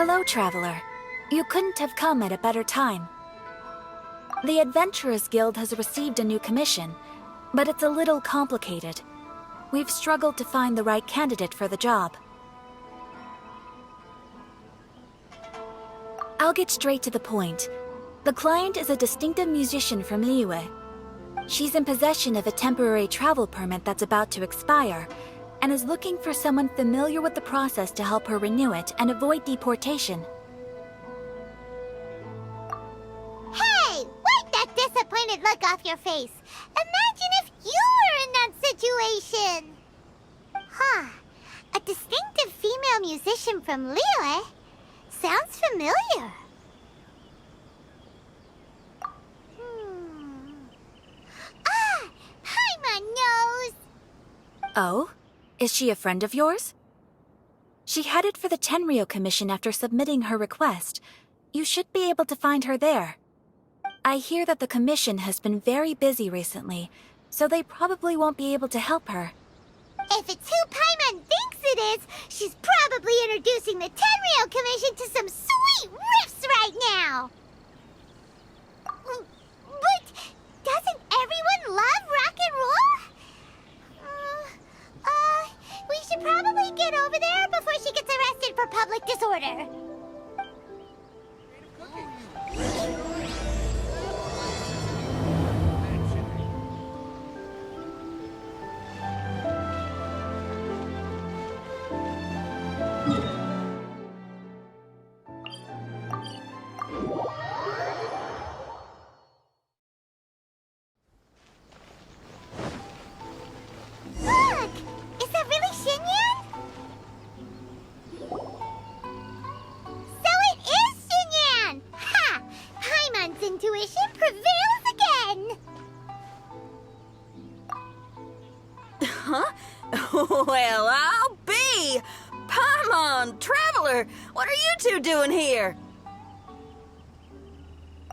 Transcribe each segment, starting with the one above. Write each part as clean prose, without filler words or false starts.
Hello, traveler. You couldn't have come at a better time. The Adventurers Guild has received a new commission, but it's a little complicated. We've struggled to find the right candidate for the job. I'll get straight to the point. The client is a distinctive musician from Liyue. She's in possession of a temporary travel permit that's about to expire, and is looking for someone familiar with the process to help her renew it and avoid deportation. Hey! Wipe that disappointed look off your face! Imagine if you were in that situation! Huh. A distinctive female musician from Liyue? Sounds familiar. Ah! Hi, my nose! Oh? Is she a friend of yours? She headed for the Tenryou Commission after submitting her request. You should be able to find her there. I hear that the commission has been very busy recently, so they probably won't be able to help her. If it's who Paimon thinks it is, she's probably introducing the Tenryou Commission to some sweet riffs right now! But doesn't everyone love rock and roll? We should probably get over there before she gets arrested for public disorder. Look! Is that really Xinyan? So it is Xinyan! Ha! Paimon's intuition prevails again! Huh? Well, I'll be! Paimon, Traveler, what are you two doing here?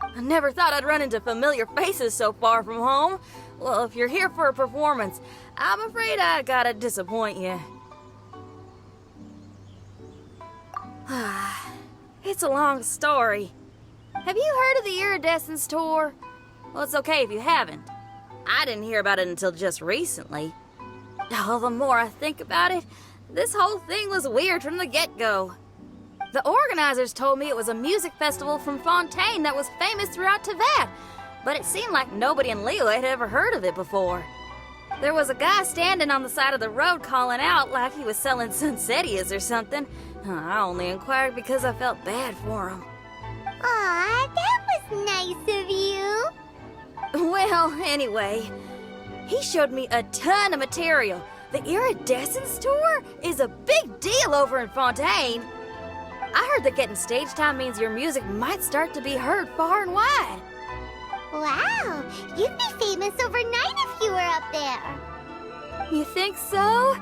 I never thought I'd run into familiar faces so far from home. Well, if you're here for a performance, I'm afraid I gotta disappoint you. It's a long story. Have you heard of the Iridescence Tour? Well, it's okay if you haven't. I didn't hear about it until just recently. Oh, the more I think about it, this whole thing was weird from the get-go. The organizers told me it was a music festival from Fontaine that was famous throughout Teyvat, but it seemed like nobody in Liyue had ever heard of it before. There was a guy standing on the side of the road calling out like he was selling Sunsetias or something. I only inquired because I felt bad for him. Aw, that was nice of you. Well, anyway, he showed me a ton of material. The Iridescence Tour is a big deal over in Fontaine. I heard that getting stage time means your music might start to be heard far and wide. Wow, you'd be famous overnight if you were up there. You think so?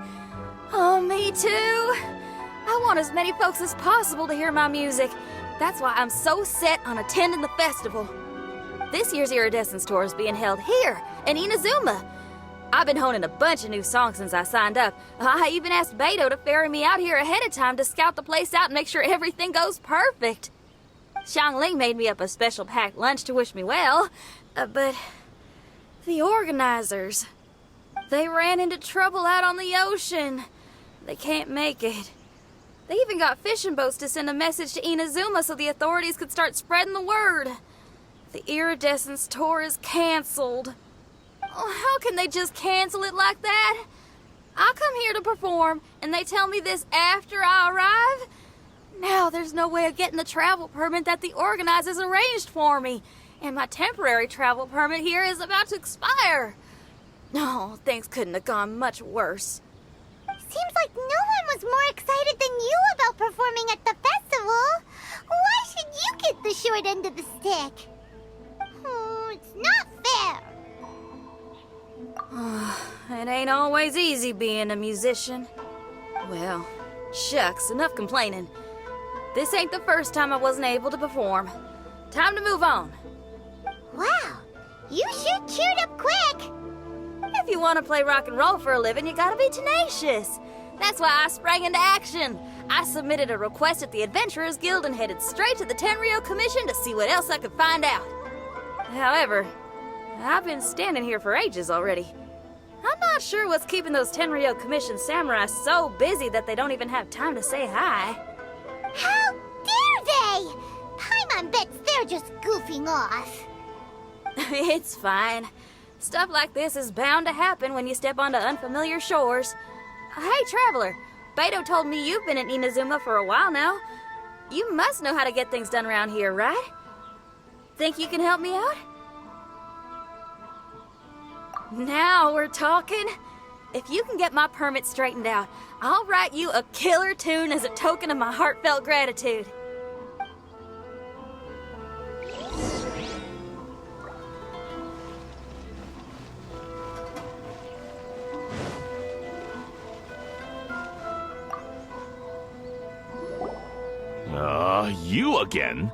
Oh, me too. I want as many folks as possible to hear my music. That's why I'm so set on attending the festival. This year's Iridescence Tour is being held here in Inazuma. I've been honing a bunch of new songs since I signed up. I even asked Beto to ferry me out here ahead of time to scout the place out and make sure everything goes perfect. Xiangling made me up a special packed lunch to wish me well, but the organizers, they ran into trouble out on the ocean. They can't make it. They even got fishing boats to send a message to Inazuma so the authorities could start spreading the word. The Iridescence Tour is canceled. Oh, how can they just cancel it like that? I come here to perform, and they tell me this after I arrive? Now there's no way of getting the travel permit that the organizers arranged for me, and my temporary travel permit here is about to expire. No, things couldn't have gone much worse. Seems like no one was more excited than you about performing at the festival. Why should you get the short end of the stick? It's not fair. It ain't always easy being a musician. Well, shucks, enough complaining. This ain't the first time I wasn't able to perform. Time to move on. Wow, you sure cheered up quick. If you want to play rock and roll for a living, you gotta be tenacious. That's why I sprang into action. I submitted a request at the Adventurers Guild and headed straight to the Tenryou Commission to see what else I could find out. However, I've been standing here for ages already. I'm not sure what's keeping those Tenryou Commission samurai so busy that they don't even have time to say hi. How dare they? Paimon bets they're just goofing off. It's fine. Stuff like this is bound to happen when you step onto unfamiliar shores. Hey, Traveler, Beto told me you've been in Inazuma for a while now. You must know how to get things done around here, right? Think you can help me out? Now we're talking. If you can get my permit straightened out, I'll write you a killer tune as a token of my heartfelt gratitude. You again?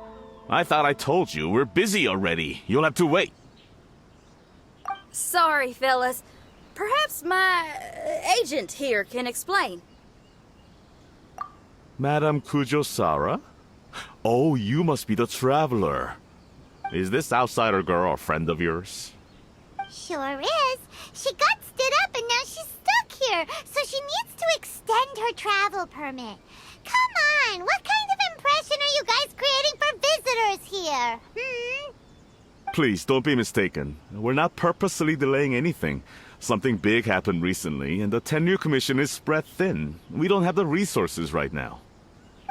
I thought I told you we're busy already. You'll have to wait. Sorry, fellas. Perhaps my agent here can explain. Madame Kujosara? Oh, you must be the traveler. Is this outsider girl a friend of yours? Sure is. She got stood up and now she's stuck here, so she needs to extend her travel permit. Come on, what kind of impression are you guys creating for visitors here? Please, don't be mistaken. We're not purposely delaying anything. Something big happened recently, and the Tenryou Commission is spread thin. We don't have the resources right now.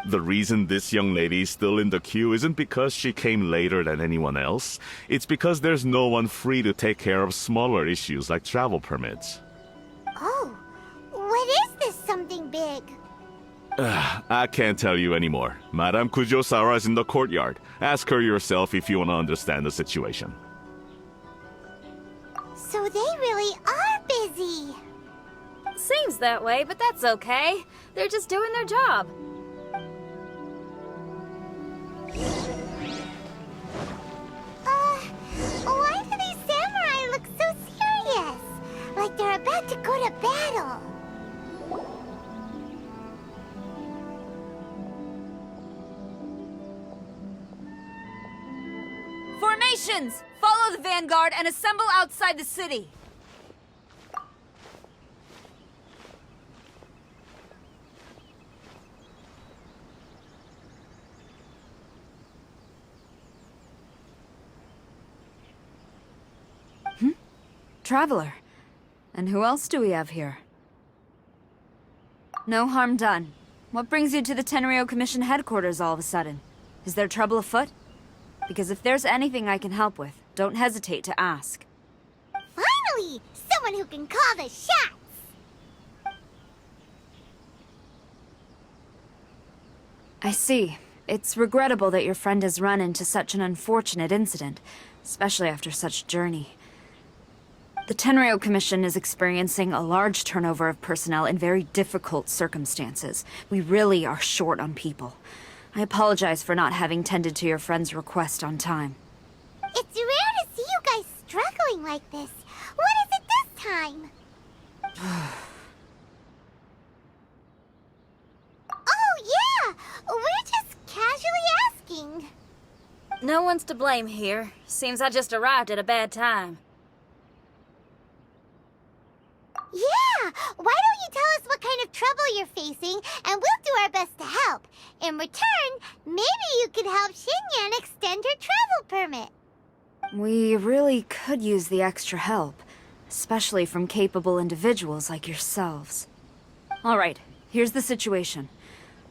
The reason this young lady is still in the queue isn't because she came later than anyone else. It's because there's no one free to take care of smaller issues like travel permits. Oh, what is this something big? I can't tell you anymore. Madame Kujosara is in the courtyard. Ask her yourself if you want to understand the situation. So they really are busy. Seems that way, but that's okay. They're just doing their job. Why do these samurai look so serious? Like they're about to go to battle. Formations! Follow the vanguard and assemble outside the city. Traveler. And who else do we have here? No harm done. What brings you to the Tenryou Commission headquarters all of a sudden? Is there trouble afoot? Because if there's anything I can help with, don't hesitate to ask. Finally! Someone who can call the shots! I see. It's regrettable that your friend has run into such an unfortunate incident, especially after such a journey. The Tenryou Commission is experiencing a large turnover of personnel in very difficult circumstances. We really are short on people. I apologize for not having tended to your friend's request on time. It's rare to see you guys struggling like this. What is it this time? Oh, yeah! We're just casually asking. No one's to blame here. Seems I just arrived at a bad time. Yeah! Why don't you tell us what kind of trouble you're facing, and we'll do our best to help. In return, maybe you could help Xinyan extend her travel permit. We really could use the extra help, especially from capable individuals like yourselves. All right, here's the situation.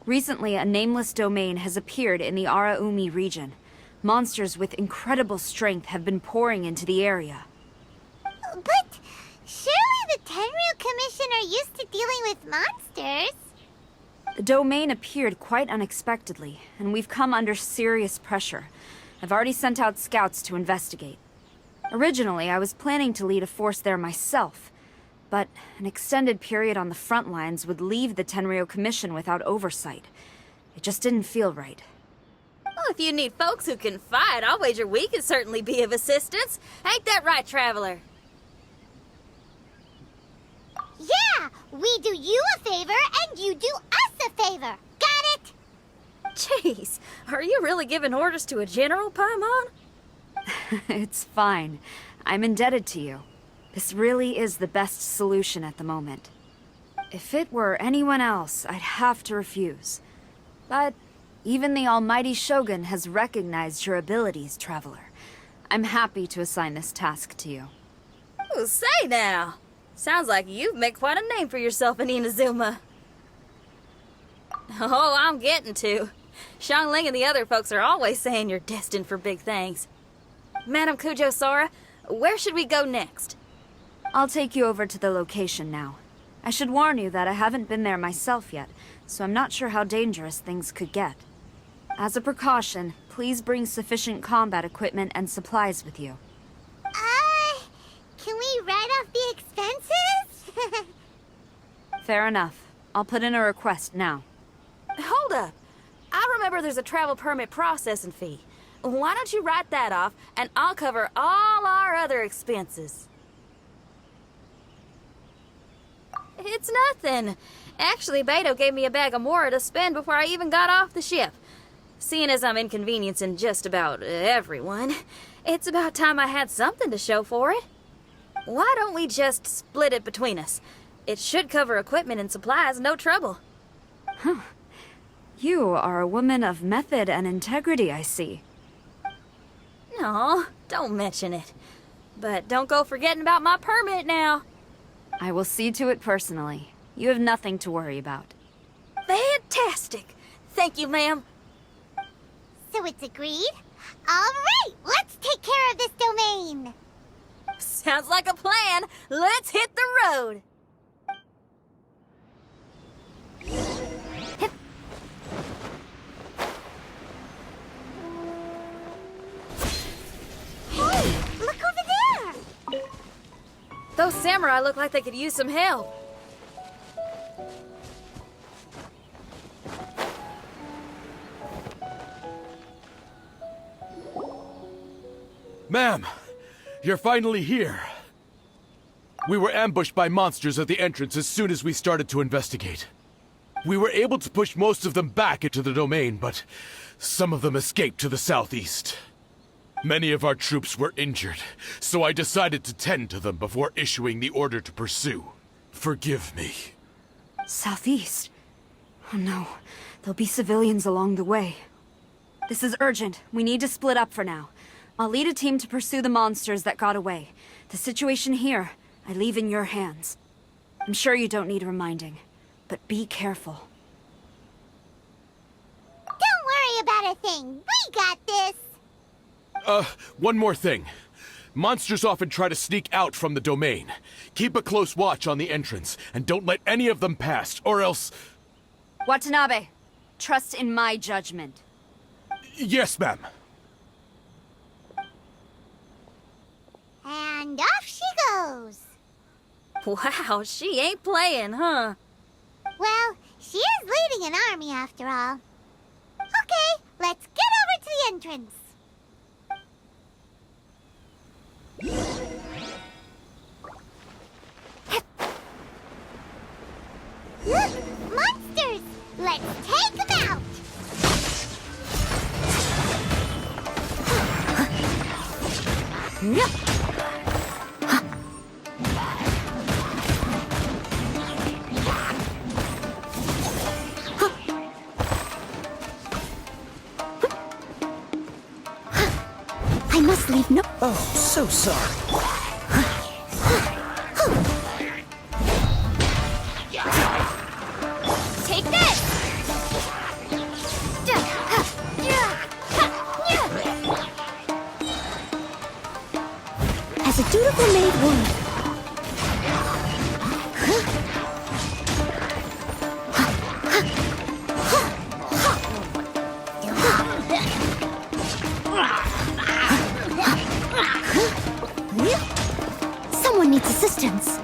Recently, a nameless domain has appeared in the Araumi region. Monsters with incredible strength have been pouring into the area. But surely the Tenryou Commission are used to dealing with monsters. The domain appeared quite unexpectedly, and we've come under serious pressure. I've already sent out scouts to investigate. Originally, I was planning to lead a force there myself, but an extended period on the front lines would leave the Tenryou Commission without oversight. It just didn't feel right. Well, if you need folks who can fight, I'll wager we can certainly be of assistance. Ain't that right, Traveler? Yeah! We do you a favor, and you do us a favor. Got Jeez, are you really giving orders to a general, Paimon? It's fine. I'm indebted to you. This really is the best solution at the moment. If it were anyone else, I'd have to refuse. But even the almighty Shogun has recognized your abilities, Traveler. I'm happy to assign this task to you. Ooh, say now. Sounds like you've made quite a name for yourself in Inazuma. Oh, I'm getting to. Xiangling and the other folks are always saying you're destined for big things. Madam Kujo Sora, where should we go next? I'll take you over to the location now. I should warn you that I haven't been there myself yet, so I'm not sure how dangerous things could get. As a precaution, please bring sufficient combat equipment and supplies with you. Can we write off the expenses? Fair enough. I'll put in a request now. Hold up. I remember there's a travel permit processing fee. Why don't you write that off, and I'll cover all our other expenses. It's nothing. Actually, Beto gave me a bag of Mora to spend before I even got off the ship. Seeing as I'm inconveniencing just about everyone, it's about time I had something to show for it. Why don't we just split it between us? It should cover equipment and supplies, no trouble. You are a woman of method and integrity, I see. No, don't mention it. But don't go forgetting about my permit now. I will see to it personally. You have nothing to worry about. Fantastic. Thank you, ma'am. So it's agreed? Alright, let's take care of this domain! Sounds like a plan. Let's hit the road. Hey, look over there! Those samurai look like they could use some help. Ma'am, you're finally here. We were ambushed by monsters at the entrance as soon as we started to investigate. We were able to push most of them back into the domain, but some of them escaped to the southeast. Many of our troops were injured, so I decided to tend to them before issuing the order to pursue. Forgive me. Southeast? Oh no, there'll be civilians along the way. This is urgent. We need to split up for now. I'll lead a team to pursue the monsters that got away. The situation here, I leave in your hands. I'm sure you don't need reminding, but be careful. Don't worry about a thing. We got this. One more thing. Monsters often try to sneak out from the domain. Keep a close watch on the entrance, and don't let any of them pass, or else... Watanabe, trust in my judgment. Yes, ma'am. And off she goes. Wow, she ain't playing, huh? Well, she is leading an army after all. Okay, let's get over to the entrance. Look, monsters! Let's take them out! I must leave no... Oh, so sorry. Take this! As a dutiful maid would. Someone needs assistance.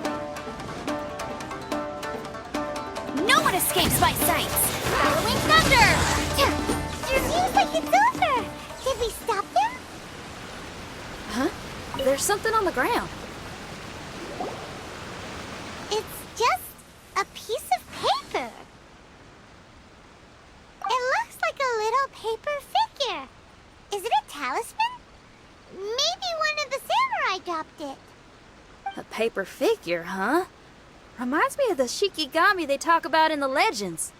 No one escapes my sights! Following thunder! It seems like it's over. Did we stop them? Huh? There's something on the ground. It's just a piece of paper. It looks like a talisman? Maybe one of the samurai dropped it. A paper figure, huh? Reminds me of the Shikigami they talk about in the legends.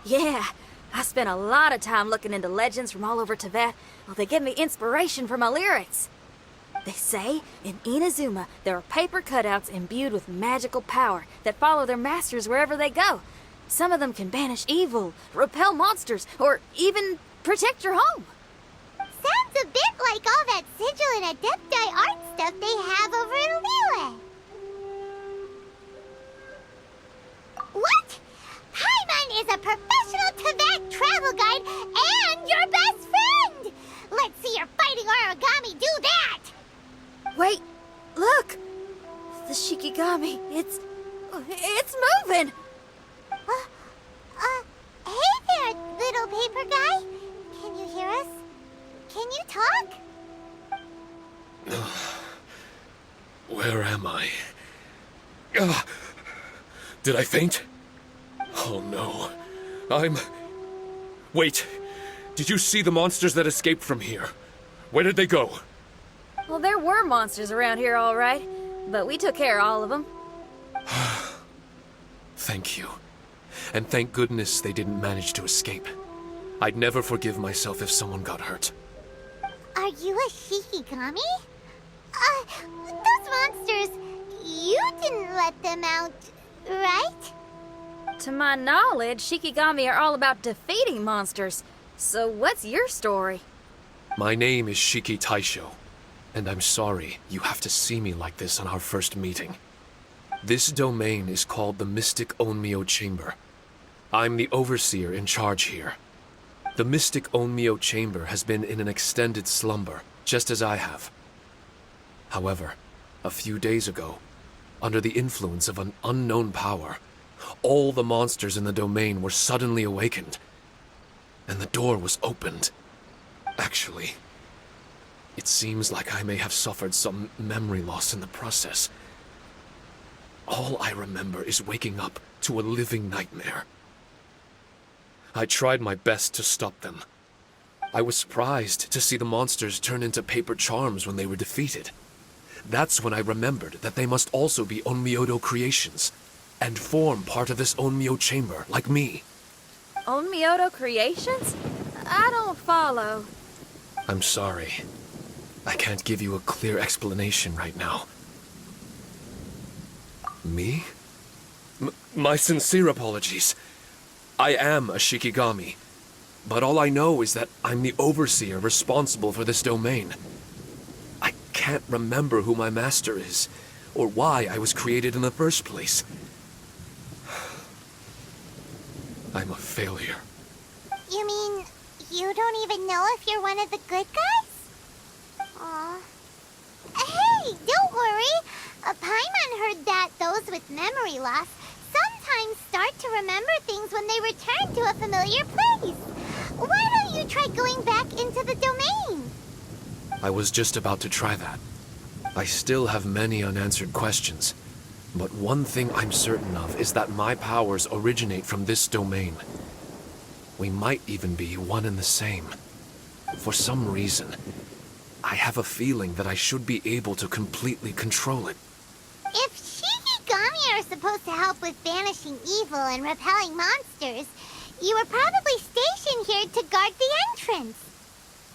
Yeah, I spent a lot of time looking into legends from all over Tibet. Well, they give me inspiration for my lyrics. They say in Inazuma there are paper cutouts imbued with magical power that follow their masters wherever they go. Some of them can banish evil, repel monsters, or even protect your home. Sounds a bit like all that sigil and adepti art stuff they have over in Liyue. What? Paimon is a professional Tibet travel guide and your best friend! Let's see your fighting origami do that! Wait, look! The Shikigami, it's moving! Hey there, little paper guy. Can you hear us? Can you talk? Where am I? Did I faint? Oh no. Wait. Did you see the monsters that escaped from here? Where did they go? Well, there were monsters around here, all right. But we took care of all of them. Thank you. And thank goodness they didn't manage to escape. I'd never forgive myself if someone got hurt. Are you a Shikigami? Those monsters, you didn't let them out, right? To my knowledge, Shikigami are all about defeating monsters. So what's your story? My name is Shiki Taisho, and I'm sorry you have to see me like this on our first meeting. This domain is called the Mystic Onmyo Chamber. I'm the overseer in charge here. The Mystic Onmyo Chamber has been in an extended slumber, just as I have. However, a few days ago, under the influence of an unknown power, all the monsters in the domain were suddenly awakened, and the door was opened. Actually, it seems like I may have suffered some memory loss in the process. All I remember is waking up to a living nightmare. I tried my best to stop them. I was surprised to see the monsters turn into paper charms when they were defeated. That's when I remembered that they must also be Onmyodo creations, and form part of this Onmyo chamber, like me. Onmyodo creations? I don't follow. I'm sorry. I can't give you a clear explanation right now. Me? My sincere apologies. I am a Shikigami, but all I know is that I'm the overseer responsible for this domain. I can't remember who my master is, or why I was created in the first place. I'm a failure. You mean you don't even know if you're one of the good guys? Aw. Hey, don't worry. Paimon heard that those with memory loss sometimes start to remember things when they return to a familiar place. Why don't you try going back into the domain? I was just about to try that. I still have many unanswered questions, but one thing I'm certain of is that my powers originate from this domain. We might even be one and the same. For some reason, I have a feeling that I should be able to completely control it. If Shikigami are supposed to help with banishing evil and repelling monsters, you were probably stationed here to guard the entrance.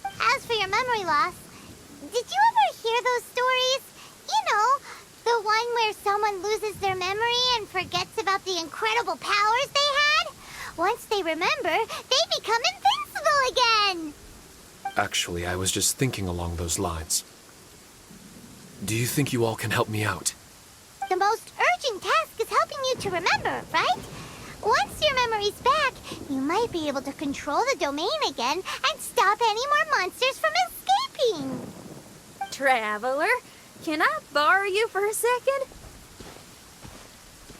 As for your memory loss, did you ever hear those stories? You know, the one where someone loses their memory and forgets about the incredible powers they had? Once they remember, they become invincible again! Actually, I was just thinking along those lines. Do you think you all can help me out? The most urgent task is helping you to remember, right? Once your memory's back, you might be able to control the domain again and stop any more monsters from escaping. Traveler, can I borrow you for a second?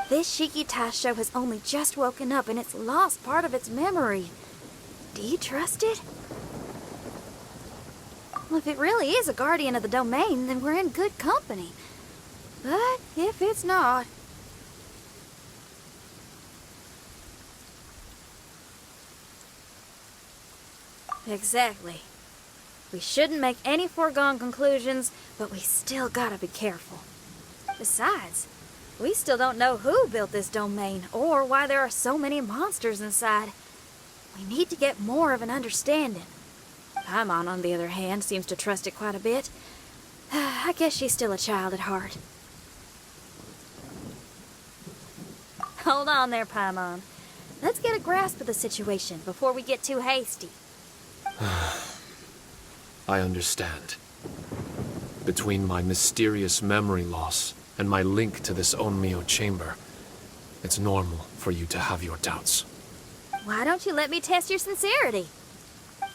This Shiki Taisho has only just woken up and it's lost part of its memory. Do you trust it? Well, if it really is a guardian of the domain, then we're in good company. But if it's not... Exactly. We shouldn't make any foregone conclusions, but we still gotta be careful. Besides, we still don't know who built this domain or why there are so many monsters inside. We need to get more of an understanding. Paimon, on the other hand, seems to trust it quite a bit. I guess she's still a child at heart. Hold on there, Paimon. Let's get a grasp of the situation before we get too hasty. I understand. Between my mysterious memory loss and my link to this Onmyo chamber, it's normal for you to have your doubts. Why don't you let me test your sincerity?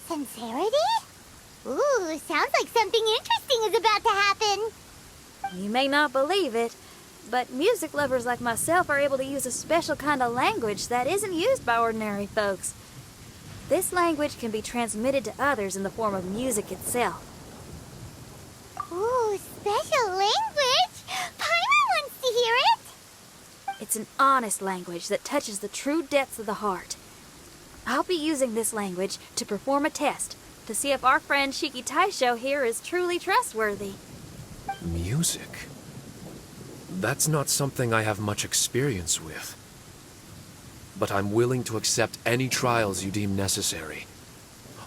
Sincerity? Ooh, sounds like something interesting is about to happen. You may not believe it, but music lovers like myself are able to use a special kind of language that isn't used by ordinary folks. This language can be transmitted to others in the form of music itself. Ooh, special language? Paimon wants to hear it. It's an honest language that touches the true depths of the heart. I'll be using this language to perform a test to see if our friend Shiki Taisho here is truly trustworthy. Music? That's not something I have much experience with. But I'm willing to accept any trials you deem necessary.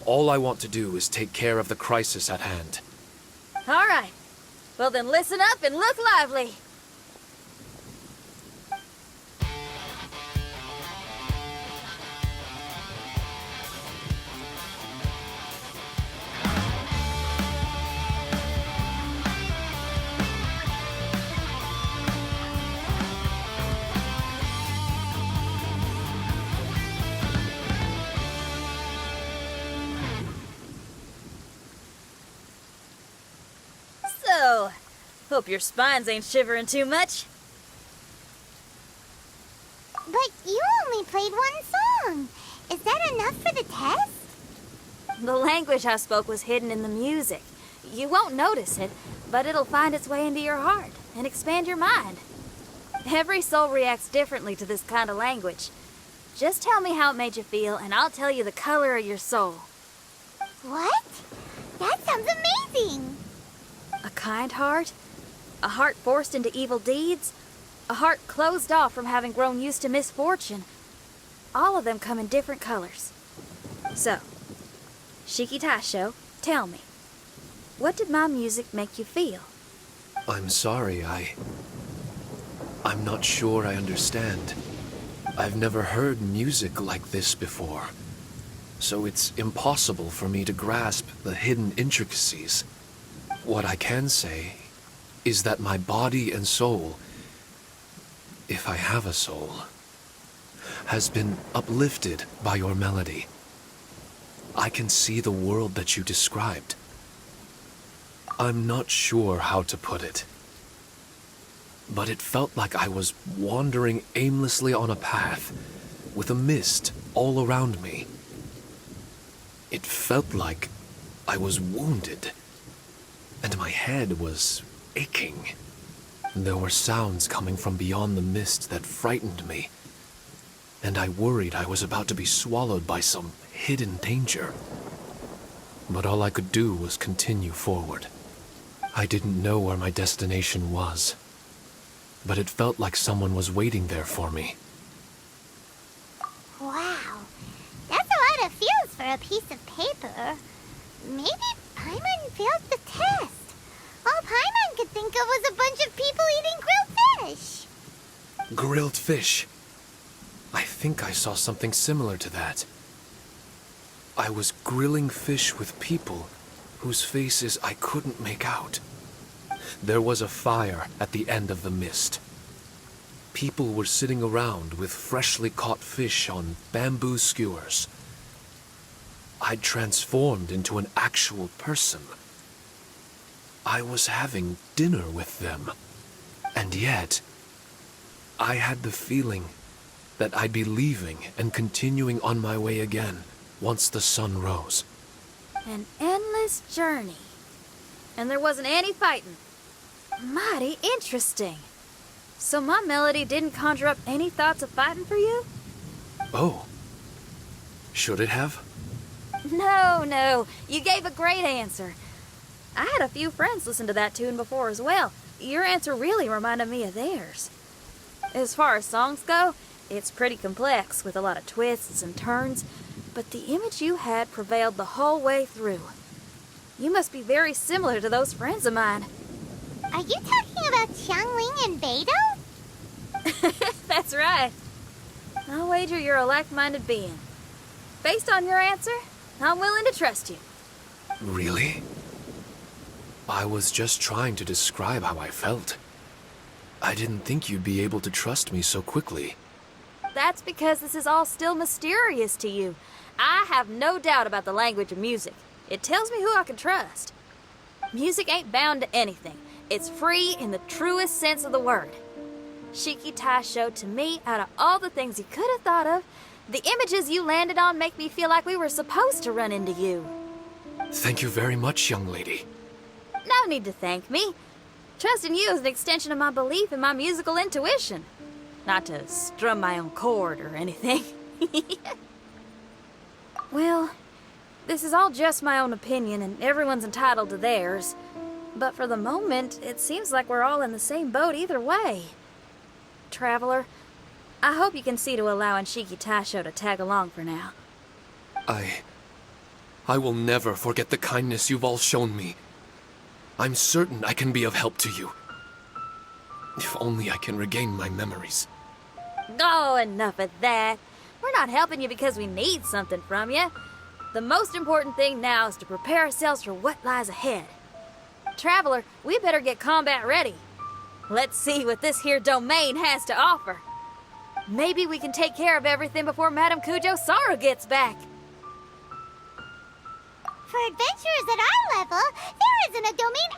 All I want to do is take care of the crisis at hand. All right. Well then listen up and look lively. So, hope your spines ain't shivering too much. But you only played one song. Is that enough for the test? The language I spoke was hidden in the music. You won't notice it, but it'll find its way into your heart and expand your mind. Every soul reacts differently to this kind of language. Just tell me how it made you feel, and I'll tell you the color of your soul. What? That sounds amazing. A kind heart? A heart forced into evil deeds? A heart closed off from having grown used to misfortune? All of them come in different colors. So, Shiki Taisho, tell me, what did my music make you feel? I'm sorry, I'm not sure I understand. I've never heard music like this before, so it's impossible for me to grasp the hidden intricacies. What I can say is that my body and soul, if I have a soul, has been uplifted by your melody. I can see the world that you described. I'm not sure how to put it, but it felt like I was wandering aimlessly on a path with a mist all around me. It felt like I was wounded, and my head was aching. There were sounds coming from beyond the mist that frightened me, and I worried I was about to be swallowed by some hidden danger. But all I could do was continue forward. I didn't know where my destination was, but it felt like someone was waiting there for me. Wow. That's a lot of feels for a piece of paper. Maybe Paimon failed the test. All Paimon could think of was a bunch of people eating grilled fish. Grilled fish. I think I saw something similar to that. I was grilling fish with people whose faces I couldn't make out. There was a fire at the end of the mist. People were sitting around with freshly caught fish on bamboo skewers. I'd transformed into an actual person. I was having dinner with them. And yet, I had the feeling that I'd be leaving and continuing on my way again once the sun rose. An endless journey. And there wasn't any fighting. Mighty interesting. So my melody didn't conjure up any thoughts of fighting for you? Oh. Should it have? No, you gave a great answer. I had a few friends listen to that tune before as well. Your answer really reminded me of theirs. As far as songs go, it's pretty complex with a lot of twists and turns, but the image you had prevailed the whole way through. You must be very similar to those friends of mine. Are you talking about Xiangling and Beidou? That's right. I'll wager you're a like-minded being. Based on your answer, I'm willing to trust you. Really? I was just trying to describe how I felt. I didn't think you'd be able to trust me so quickly. That's because this is all still mysterious to you. I have no doubt about the language of music. It tells me who I can trust. Music ain't bound to anything. It's free in the truest sense of the word. Shiki Taisho, to me, out of all the things you could have thought of, the images you landed on make me feel like we were supposed to run into you. Thank you very much, young lady. No need to thank me. Trusting you is an extension of my belief in my musical intuition. Not to strum my own chord or anything. Well, this is all just my own opinion, and everyone's entitled to theirs. But for the moment, it seems like we're all in the same boat either way. Traveler, I hope you can see to allowing Shiki Taisho to tag along for now. I will never forget the kindness you've all shown me. I'm certain I can be of help to you. If only I can regain my memories. Oh, enough of that. We're not helping you because we need something from you. The most important thing now is to prepare ourselves for what lies ahead. Traveler, we better get combat ready. Let's see what this here domain has to offer. Maybe we can take care of everything before Madame Kujo Sara gets back. For adventurers at our level, there isn't a domain